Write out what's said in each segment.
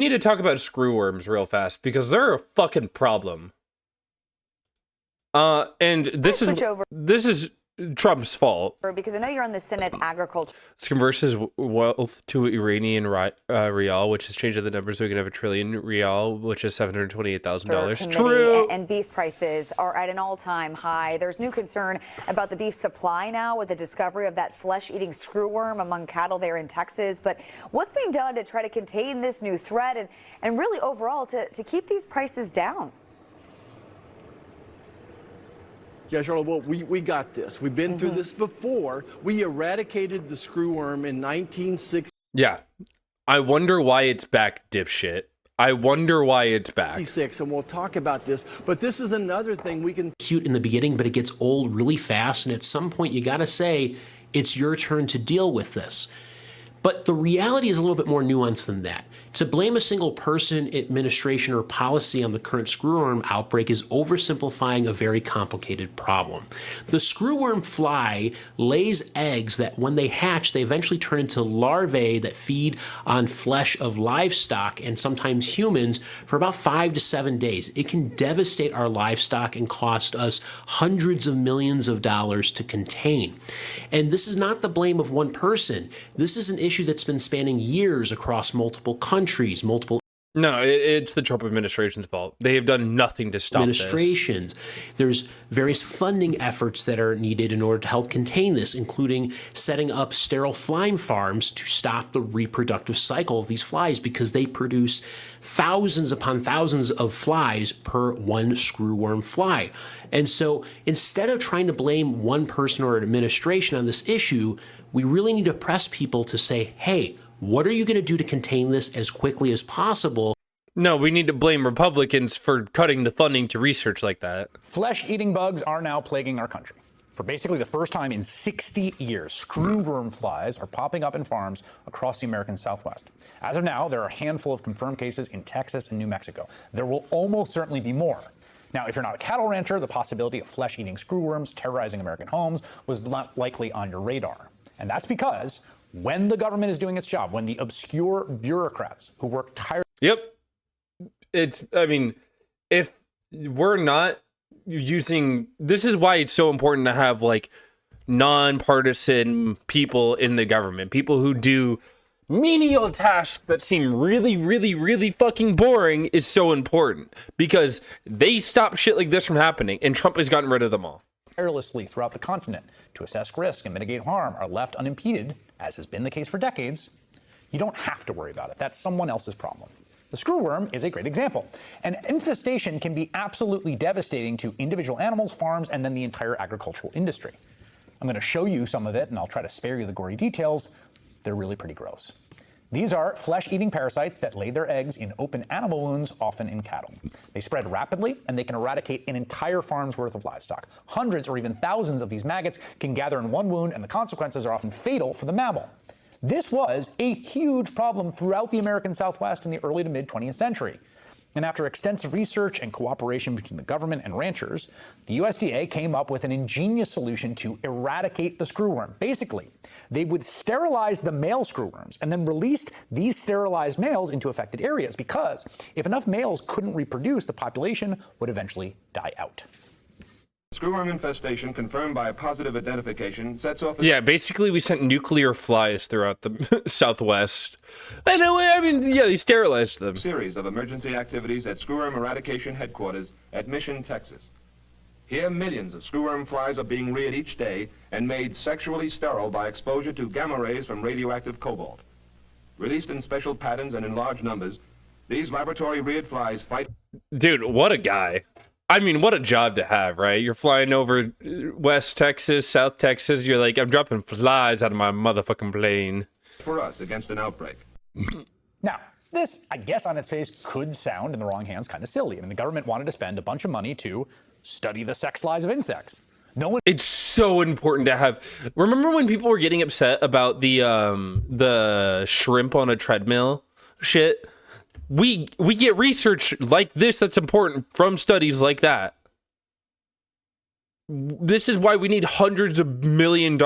Need to talk about screwworms real fast because they're a fucking problem. And this is Trump's fault. Because I know you're on the Senate Agriculture. This converts wealth to Iranian rial, which has changed the numbers so we can have $1 trillion rial, which is $728,000. True. And beef prices are at an all-time high. There's new concern about the beef supply now with the discovery of that flesh-eating screwworm among cattle there in Texas. But what's being done to try to contain this new threat and really overall to keep these prices down? Yeah, Charlotte, well, we got this. We've been through this before. We eradicated the screwworm in 1960. Yeah. I wonder why it's back, dipshit. I wonder why it's back. And we'll talk about this. But this is another thing we can... Cute in the beginning, but it gets old really fast. And at some point, you got to say, it's your turn to deal with this. But the reality is a little bit more nuanced than that. To blame a single person, administration, or policy on the current screwworm outbreak is oversimplifying a very complicated problem. The screwworm fly lays eggs that when they hatch, they eventually turn into larvae that feed on flesh of livestock and sometimes humans for about 5 to 7 days. It can devastate our livestock and cost us hundreds of millions of dollars to contain. And this is not the blame of one person. This is an issue that's been spanning years across multiple countries, No, it's the Trump administration's fault. They have done nothing to stop administrations. There's various funding efforts that are needed in order to help contain this, including setting up sterile flying farms to stop the reproductive cycle of these flies because they produce thousands upon thousands of flies per one screwworm fly. And so instead of trying to blame one person or an administration on this issue, we really need to press people to say, hey, what are you going to do to contain this as quickly as possible? No, we need to blame Republicans for cutting the funding to research like that. Flesh-eating bugs are now plaguing our country. For basically the first time in 60 years, screwworm flies are popping up in farms across the American Southwest. As of now, there are a handful of confirmed cases in Texas and New Mexico. There will almost certainly be more. Now, if you're not a cattle rancher, the possibility of flesh-eating screwworms terrorizing American homes was not likely on your radar. And that's because when the government is doing its job, when the obscure bureaucrats who work tirelessly... Yep. If we're not using... This is why it's so important to have, like, nonpartisan people in the government. People who do menial tasks that seem really, really, really fucking boring is so important. Because they stop shit like this from happening, and Trump has gotten rid of them all. Tirelessly throughout the continent to assess risk and mitigate harm are left unimpeded, as has been the case for decades. You don't have to worry about it. That's someone else's problem. The screwworm is a great example. An infestation can be absolutely devastating to individual animals, farms, and then the entire agricultural industry. I'm going to show you some of it, and I'll try to spare you the gory details. They're really pretty gross. These are flesh-eating parasites that lay their eggs in open animal wounds, often in cattle. They spread rapidly, and they can eradicate an entire farm's worth of livestock. Hundreds or even thousands of these maggots can gather in one wound, and the consequences are often fatal for the mammal. This was a huge problem throughout the American Southwest in the early to mid-20th century. And after extensive research and cooperation between the government and ranchers, the USDA came up with an ingenious solution to eradicate the screwworm. Basically, they would sterilize the male screwworms and then released these sterilized males into affected areas because if enough males couldn't reproduce, the population would eventually die out. Screwworm infestation confirmed by a positive identification sets off... Yeah, basically we sent nuclear flies throughout the Southwest. They sterilized them. Series of emergency activities at Screwworm Eradication Headquarters at Mission, Texas. Here, millions of screwworm flies are being reared each day and made sexually sterile by exposure to gamma rays from radioactive cobalt. Released in special patterns and in large numbers, these laboratory-reared flies fight... Dude, what a guy. What a job to have, right? You're flying over West Texas, South Texas. You're like, I'm dropping flies out of my motherfucking plane. For us against an outbreak. Now, this, I guess on its face, could sound in the wrong hands kind of silly. The government wanted to spend a bunch of money to study the sex lives of insects. It's so important to have. Remember when people were getting upset about the shrimp on a treadmill shit? We get research like this that's important from studies like that. This is why we need hundreds of $1 million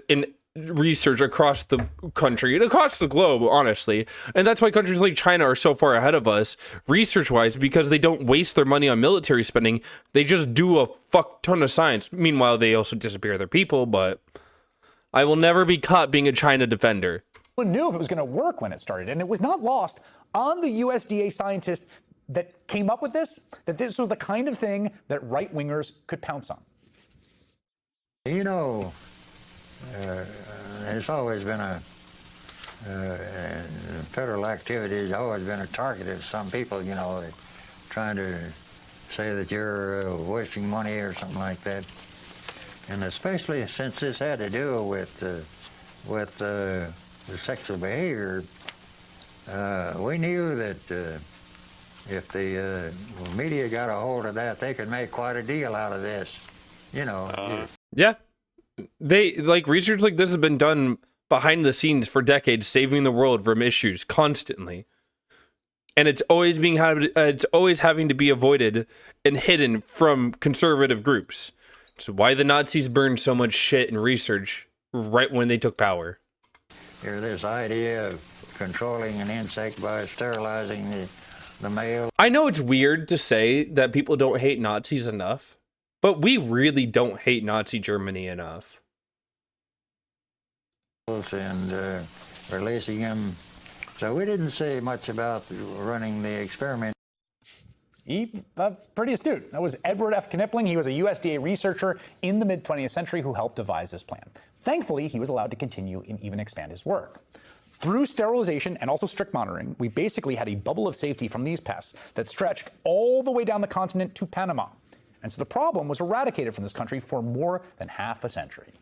in research across the country and across the globe, honestly. And that's why countries like China are so far ahead of us research-wise, because they don't waste their money on military spending. They just do a fuck ton of science. Meanwhile, they also disappear their people, but I will never be caught being a China defender. One knew if it was going to work when it started, and it was not lost on the USDA scientists that came up with this, that this was the kind of thing that right-wingers could pounce on. You know, it's always been federal activity has always been a target of some people, you know, trying to say that you're wasting money or something like that. And especially since this had to do with the sexual behavior, we knew that if the media got a hold of that, they could make quite a deal out of this, you know. Yeah. They like research like this has been done behind the scenes for decades, saving the world from issues constantly. And it's always having to be avoided and hidden from conservative groups. It's why the Nazis burned so much shit in research right when they took power. Here's this idea of controlling an insect by sterilizing the male. I know it's weird to say that people don't hate Nazis enough, but we really don't hate Nazi Germany enough. And releasing them. So we didn't say much about running the experiment. Pretty astute. That was Edward F. Knipling. He was a USDA researcher in the mid-20th century who helped devise this plan. Thankfully, he was allowed to continue and even expand his work. Through sterilization and also strict monitoring, we basically had a bubble of safety from these pests that stretched all the way down the continent to Panama. And so the problem was eradicated from this country for more than half a century.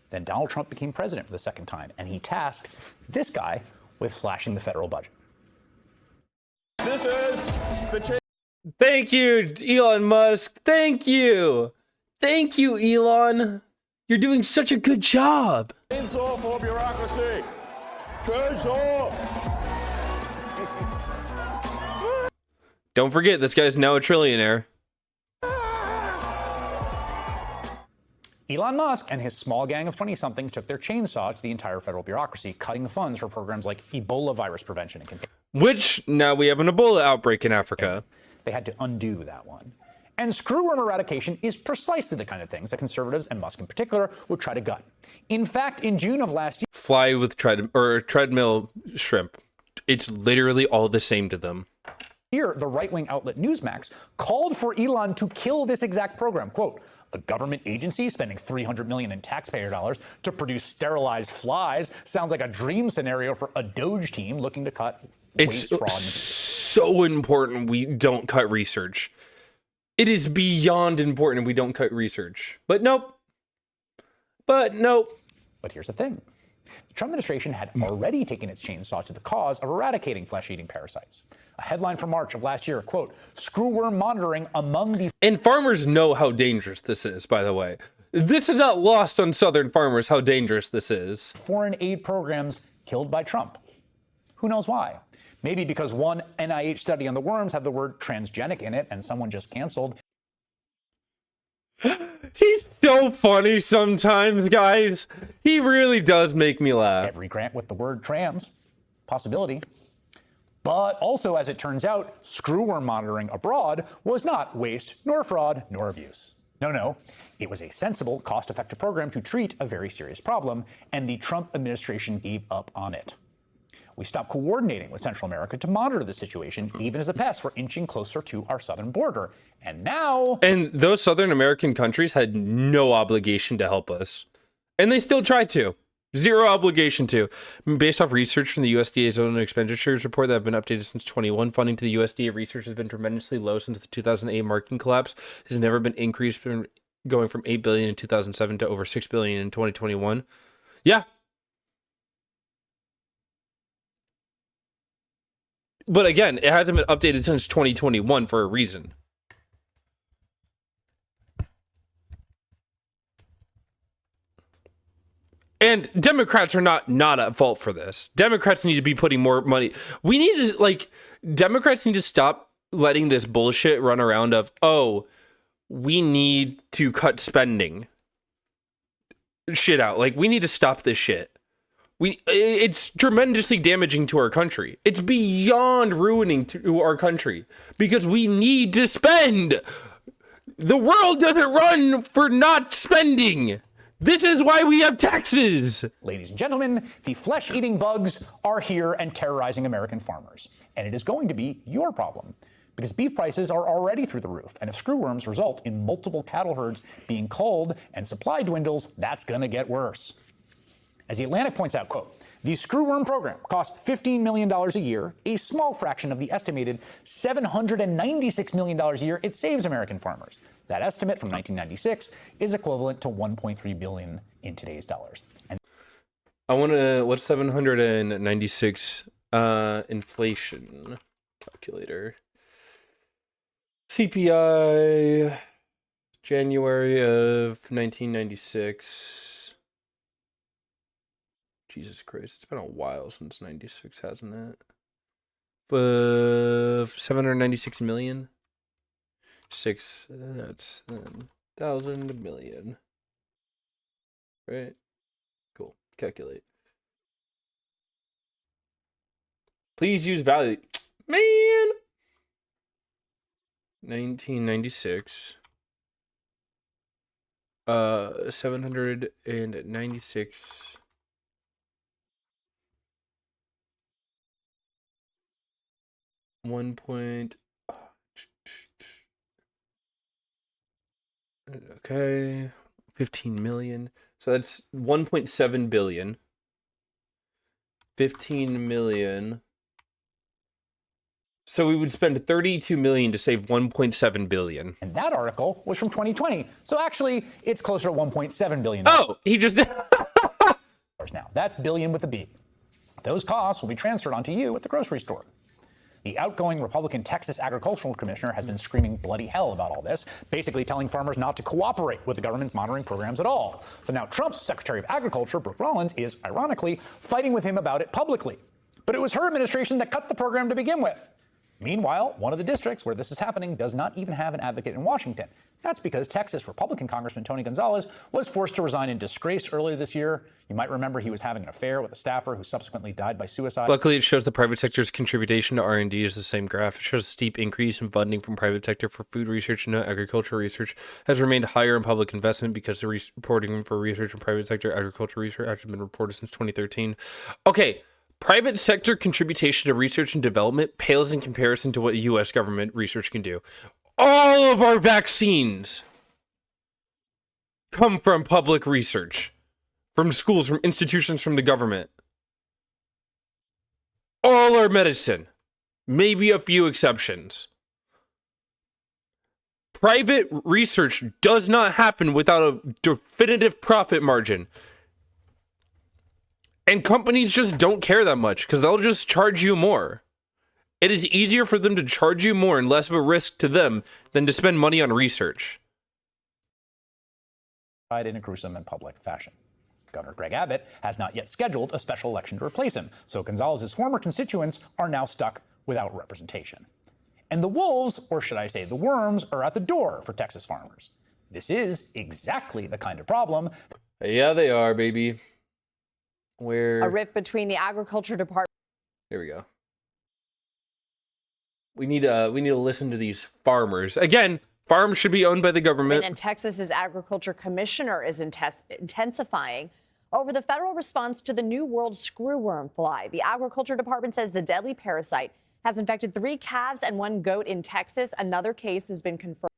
Then Donald Trump became president for the second time, and he tasked this guy with slashing the federal budget. This is the Thank you, Elon Musk. Thank you. Thank you, Elon. You're doing such a good job. chainsaw for bureaucracy. Chainsaw. Don't forget, this guy's now a trillionaire. Elon Musk and his small gang of 20-somethings took their chainsaw to the entire federal bureaucracy, cutting funds for programs like Ebola virus prevention and containment. Which, now we have an Ebola outbreak in Africa. They had to undo that one. And screwworm eradication is precisely the kind of things that conservatives, and Musk in particular, would try to gut. In fact, in June of last year... Fly with treadmill shrimp. It's literally all the same to them. Here, the right-wing outlet Newsmax called for Elon to kill this exact program. Quote, a government agency spending $300 million in taxpayer dollars to produce sterilized flies sounds like a dream scenario for a Doge team looking to cut waste, fraud, and so important we don't cut research. It is beyond important we don't cut research. But nope. But here's the thing. The Trump administration had already taken its chainsaw to the cause of eradicating flesh-eating parasites. A headline from March of last year, quote, screwworm monitoring among the... And farmers know how dangerous this is, by the way. This is not lost on Southern farmers how dangerous this is. ...foreign aid programs killed by Trump. Who knows why? Maybe because one NIH study on the worms had the word transgenic in it and someone just canceled. He's so funny sometimes, guys. He really does make me laugh. Every grant with the word trans. Possibility. But also, as it turns out, screwworm monitoring abroad was not waste, nor fraud, nor abuse. No. It was a sensible, cost-effective program to treat a very serious problem, and the Trump administration gave up on it. We stopped coordinating with Central America to monitor the situation, even as the pests were inching closer to our southern border. And now... And those Southern American countries had no obligation to help us. And they still tried to. Zero obligation to. Based off research from the USDA's own expenditures report that have been updated since 21, funding to the USDA research has been tremendously low since the 2008 marketing collapse. It has never been increased, going from $8 billion in 2007 to over $6 billion in 2021. Yeah. But again, it hasn't been updated since 2021 for a reason. And Democrats are not at fault for this. Democrats need to be putting more money. We need to, Democrats need to stop letting this bullshit run around of, oh, we need to cut spending. shit out. Like, we need to stop this shit. It's tremendously damaging to our country. It's beyond ruining to our country because we need to spend. The world doesn't run for not spending. This is why we have taxes. Ladies and gentlemen, the flesh-eating bugs are here and terrorizing American farmers. And it is going to be your problem. Because beef prices are already through the roof. And if screwworms result in multiple cattle herds being culled and supply dwindles, that's going to get worse. As The Atlantic points out, quote, the screwworm program costs $15 million a year, a small fraction of the estimated $796 million a year it saves American farmers. That estimate from 1996 is equivalent to $1.3 billion in today's dollars. And what's 796 inflation calculator? CPI, January of 1996. Jesus Christ, it's been a while since 96, hasn't it? 796 million? That's 1,000 million. Right? Cool. Calculate. Please use value. Man! 1996. 796. Okay, 15 million. So that's 1.7 billion. 15 million. So we would spend 32 million to save 1.7 billion. And that article was from 2020. So actually, it's closer to 1.7 billion. Oh, he just now. That's billion with a B. Those costs will be transferred onto you at the grocery store. The outgoing Republican Texas Agricultural Commissioner has been screaming bloody hell about all this, basically telling farmers not to cooperate with the government's monitoring programs at all. So now Trump's Secretary of Agriculture, Brooke Rollins, is, ironically, fighting with him about it publicly. But it was her administration that cut the program to begin with. Meanwhile, one of the districts where this is happening does not even have an advocate in Washington. That's because Texas Republican Congressman Tony Gonzalez was forced to resign in disgrace earlier this year. You might remember he was having an affair with a staffer who subsequently died by suicide. Luckily, it shows the private sector's contribution to R&D is the same graph. It shows a steep increase in funding from private sector for food research and agricultural research has remained higher in public investment because the reporting for research and private sector agricultural research has been reported since 2013. Okay. Private sector contribution to research and development pales in comparison to what U.S. government research can do. All of our vaccines come from public research, from schools, from institutions, from the government. All our medicine, maybe a few exceptions. Private research does not happen without a definitive profit margin. And companies just don't care that much because they'll just charge you more. It is easier for them to charge you more and less of a risk to them than to spend money on research. In a gruesome and public fashion. Governor Greg Abbott has not yet scheduled a special election to replace him, so Gonzalez's former constituents are now stuck without representation. And the wolves, or should I say the worms, are at the door for Texas farmers. This is exactly the kind of problem. Yeah, they are, baby. A rift between the agriculture department. Here we go. We need to listen to these farmers. Again, farms should be owned by the government. And Texas's agriculture commissioner is intensifying over the federal response to the New World screwworm fly. The agriculture department says the deadly parasite has infected 3 calves and 1 goat in Texas. Another case has been confirmed.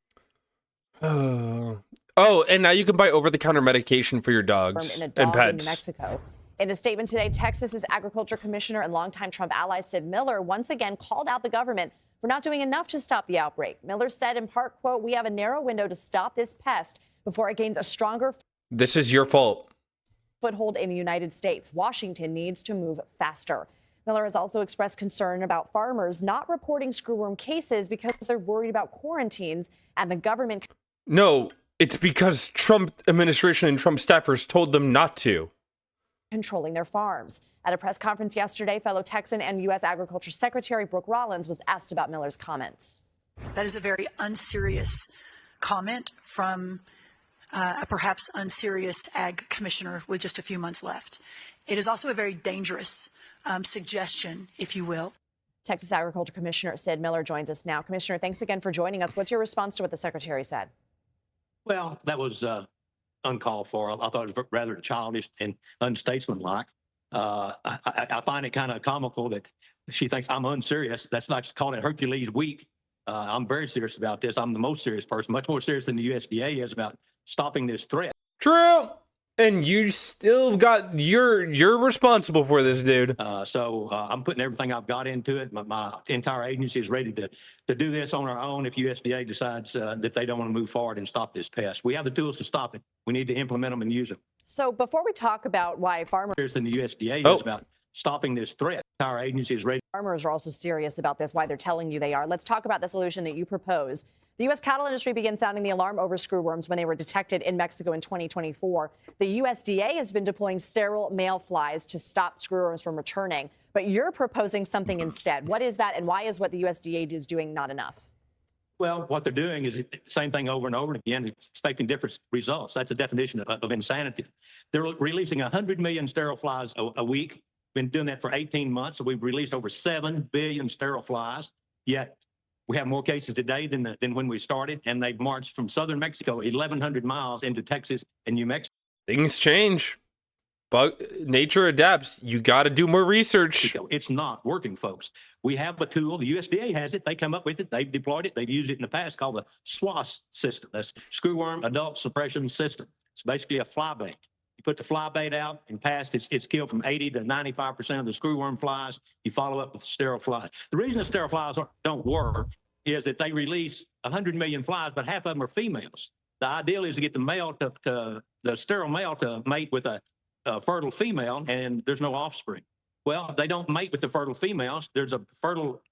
Oh, and now you can buy over-the-counter medication for your dogs and pets. In New Mexico. In a statement today, Texas's agriculture commissioner and longtime Trump ally Sid Miller once again called out the government for not doing enough to stop the outbreak. Miller said in part, quote, "We have a narrow window to stop this pest before it gains a stronger This is your fault. Foothold in the United States. Washington needs to move faster." Miller has also expressed concern about farmers not reporting screwworm cases because they're worried about quarantines and the government. No, it's because Trump administration and Trump staffers told them not to. Controlling their farms. At a press conference yesterday, fellow Texan and U.S. Agriculture Secretary Brooke Rollins was asked about Miller's comments. That is a very unserious comment from a perhaps unserious ag commissioner with just a few months left. It is also a very dangerous suggestion, if you will. Texas Agriculture Commissioner Sid Miller joins us now. Commissioner, thanks again for joining us. What's your response to what the secretary said? Well, that was uncalled for. I thought it was rather childish and unstatesmanlike. I find it kind of comical that she thinks I'm unserious. That's like calling it Hercules weak. I'm very serious about this. I'm the most serious person, much more serious than the USDA is about stopping this threat. True. And you still got, you're responsible for this, dude. So I'm putting everything I've got into it. My entire agency is ready to do this on our own if USDA decides that they don't want to move forward and stop this pest. We have the tools to stop it. We need to implement them and use them. So before we talk about why farmers than the USDA is about stopping this threat, our agency is ready. Farmers are also serious about this, why they're telling you they are. Let's talk about the solution that you propose. The U.S. cattle industry began sounding the alarm over screwworms when they were detected in Mexico in 2024. The USDA has been deploying sterile male flies to stop screwworms from returning. But you're proposing something instead. What is that, and why is what the USDA is doing not enough? Well, what they're doing is the same thing over and over again, expecting different results. That's a definition of insanity. They're releasing 100 million sterile flies a week. Been doing that for 18 months, so we've released over 7 billion sterile flies. Yet we have more cases today than when we started, and they've marched from southern Mexico 1,100 miles into Texas and New Mexico. Things change, but nature adapts. You got to do more research. It's not working, folks. We have a tool. The USDA has it. They come up with it. They've deployed it. They've used it in the past, called the SWAS system. That's Screwworm Adult Suppression System. It's basically a fly bait. You put the fly bait out, and past it's killed from 80 to 95% of the screwworm flies. You follow up with sterile flies. The reason the sterile flies don't work is that they release 100 million flies, but half of them are females. The ideal is to get the male the sterile male to mate with a fertile female, and there's no offspring. Well, they don't mate with the fertile females. There's a fertile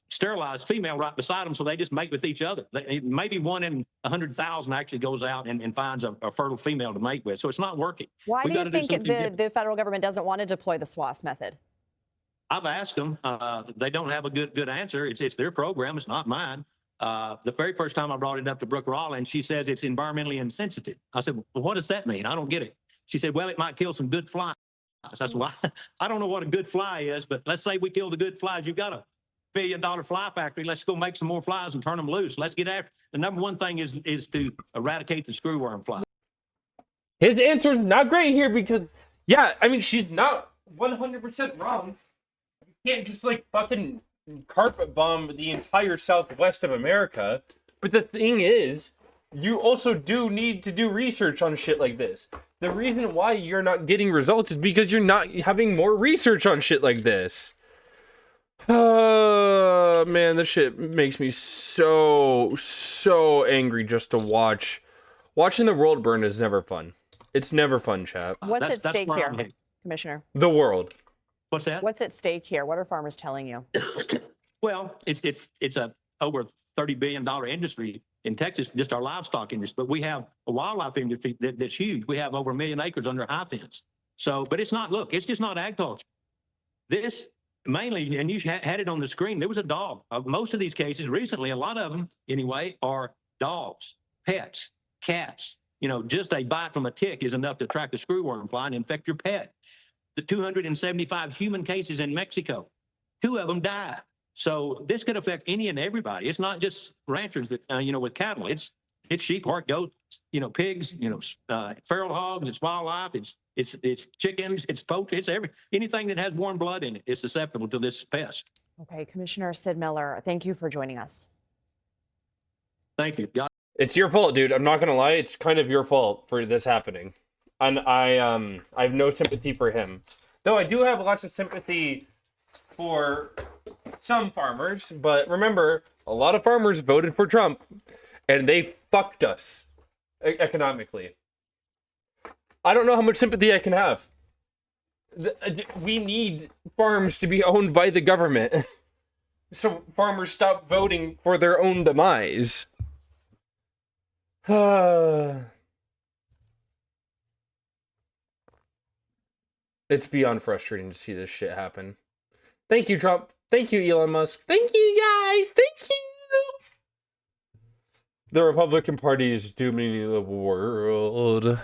sterilized female right beside them, so they just mate with each other. Maybe 1 in 100,000 actually goes out and finds a fertile female to mate with. So it's not working. Why do you think the federal government doesn't want to deploy the SWAS method? I've asked them. They don't have a good answer. It's their program. It's not mine. The very first time I brought it up to Brooke Rollins, she says it's environmentally insensitive. I said, well, what does that mean? I don't get it. She said, well, it might kill some good flies. I said, well, I don't know what a good fly is, but let's say we kill the good flies. You've got a $1 billion fly factory. Let's go make some more flies and turn them loose. Let's get after. The number one thing is to eradicate the screwworm fly. His answer's not great here because, yeah, I mean, she's not 100% wrong. You can't just like fucking carpet bomb the entire southwest of America. But the thing is, you also do need to do research on shit like this. The reason why you're not getting results is because you're not having more research on shit like this. Man, this shit makes me so angry just to watch. Watching the world burn is never fun. It's never fun, chat. What's at stake here, Commissioner? The world. What's that? What's at stake here? What are farmers telling you? Well, it's a over $30 billion industry in Texas, just our livestock industry. But we have a wildlife industry that's huge. We have over 1 million acres under high fence. So, but it's not. Look, it's just not agriculture. This. Mainly, and you had it on the screen, there was a dog. Most of these cases recently, a lot of them anyway, are dogs, pets, cats. You know, just a bite from a tick is enough to attract a screwworm fly and infect your pet. The 275 human cases in Mexico, 2 of them died. So this could affect any and everybody. It's not just ranchers that, with cattle. It's sheep, pork, goats, pigs, feral hogs, it's wildlife, it's chickens, it's poultry, it's anything that has warm blood in it is susceptible to this pest. Okay, Commissioner Sid Miller, thank you for joining us. Thank you. It's your fault, dude. I'm not gonna lie. It's kind of your fault for this happening, and I have no sympathy for him. Though I do have lots of sympathy for some farmers. But remember, a lot of farmers voted for Trump, and they fucked us economically. I don't know how much sympathy I can have. We need farms to be owned by the government. So farmers stop voting for their own demise. It's beyond frustrating to see this shit happen. Thank you, Trump. Thank you, Elon Musk. Thank you, guys. Thank you. The Republican Party is dooming the world.